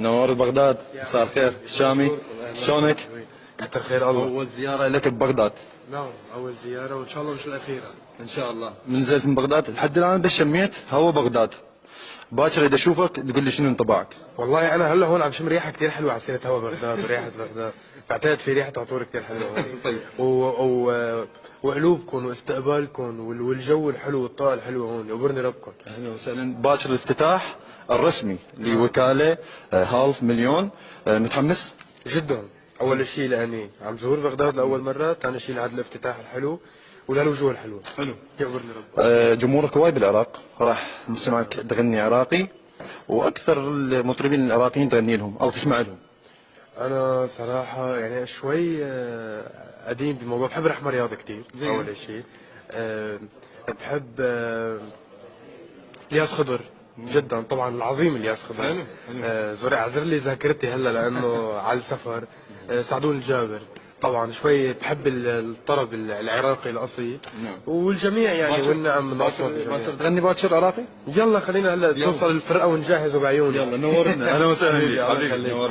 نور بغداد، مساء الخير. شامي، شلونك؟ كتر خير الله. أول زيارة لك ببغداد. نعم، أول زيارة وإن شاء الله مش الأخيرة. إن شاء الله. من نزلت من بغداد لحد الآن بس شميت هوا بغداد. باكر إذا أشوفك تقول لي شنو انطباعك؟ والله أنا هلا هون عم شم ريحة كثير حلوة على سيرة هوا بغداد وريحة بغداد. بعتقد في ريحة عطور كثير حلوة هون. طيب. وقلوبكم واستقبالكم والجو الحلو والطاقة الحلوة هون، يقبرني ربكم. أهلا وسهلا. باكر الافتتاح الرسمي لوكالة هالف مليون. متحمس؟ جدا. أول شيء لأني عم زور بغداد لأول مرة، ثاني شيء لهذا الافتتاح الحلو ولهالوجوه الحلوة. حلو. يقبرني ربكم. جمهورك هواي بالعراق، راح نسمعك تغني عراقي، واكثر المطربين العراقيين تغني لهم او تسمع لهم. أنا صراحة يعني شوي قديم بالموضوع، بحب رحمة رياض كثير. أول شيء بحب الياس خضر جدا، طبعا العظيم الياس خضر. حلو. زوري اعذر لي ذاكرتي هلا لانه على السفر. سعدون الجابر طبعا شوي بحب الطرب العراقي الاصيل. نعم. والجميع يعني والنعم من اصوات باكر الجميع. تغني باكر عراقي؟ يلا خلينا هلا توصل الفرقه ونجهز بعيوني. يلا نورنا. اهلا وسهلا حبيبي، بك الله حبيبي، يخليك. نورنا.